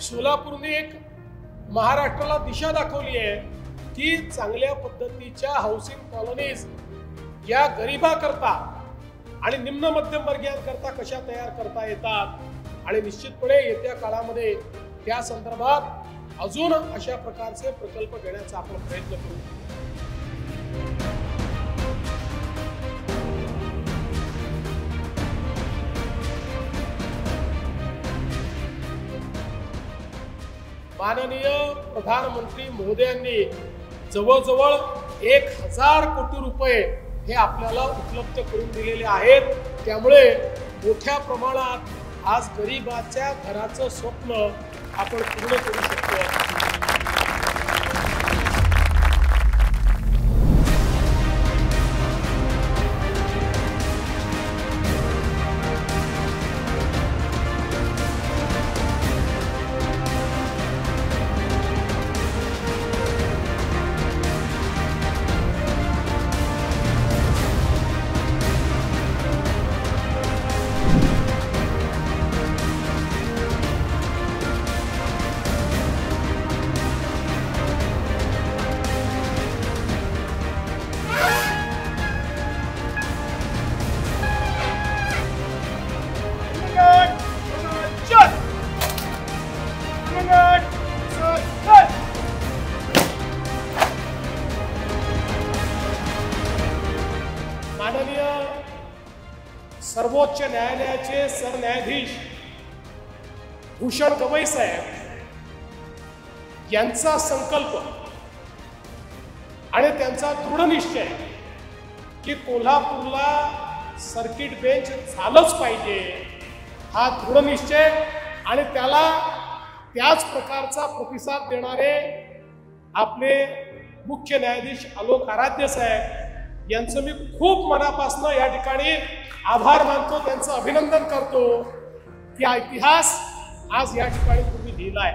सोलापूरने एक महाराष्ट्राला दिशा दाखवली आहे की चांगल्या पद्धतीच्या हाऊसिंग कॉलनीज या गरिबाकरता आणि निम्न मध्यम वर्गीयांकरता कशा तयार करता येतात आणि निश्चितपणे येत्या काळामध्ये त्या संदर्भात अजून अशा प्रकारचे प्रकल्प घेण्याचा आपण प्रयत्न करू। माननीय प्रधानमंत्री महोदयांनी जवळजवळ 1000 कोटी रुपये हे आपल्याला उपलब्ध करून दिलेले आहेत। त्यामुळे मोठ्या प्रमाणात आज गरिबाच्या घराचं स्वप्न आपण पूर्ण करू शकतो। माननीय सर्वोच्च न्यायालयाचे सरन्यायाधीश भूषण गवई साहेब यांचा संकल्प आणि त्यांचा दृढ निश्चय की कोल्हापूरला सर्किट बेंच झालंच पाहिजे, हा दृढ निश्चय आणि त्याला त्याच प्रकारचा प्रतिसाद देणारे आपले मुख्य न्यायाधीश आलोक आराध्य साहेब यांचं मी खूप मनापासून या ठिकाणी आभार मानतो, त्यांचं अभिनंदन करतो की हा इतिहास आज या ठिकाणी तुम्ही लिहिलाय।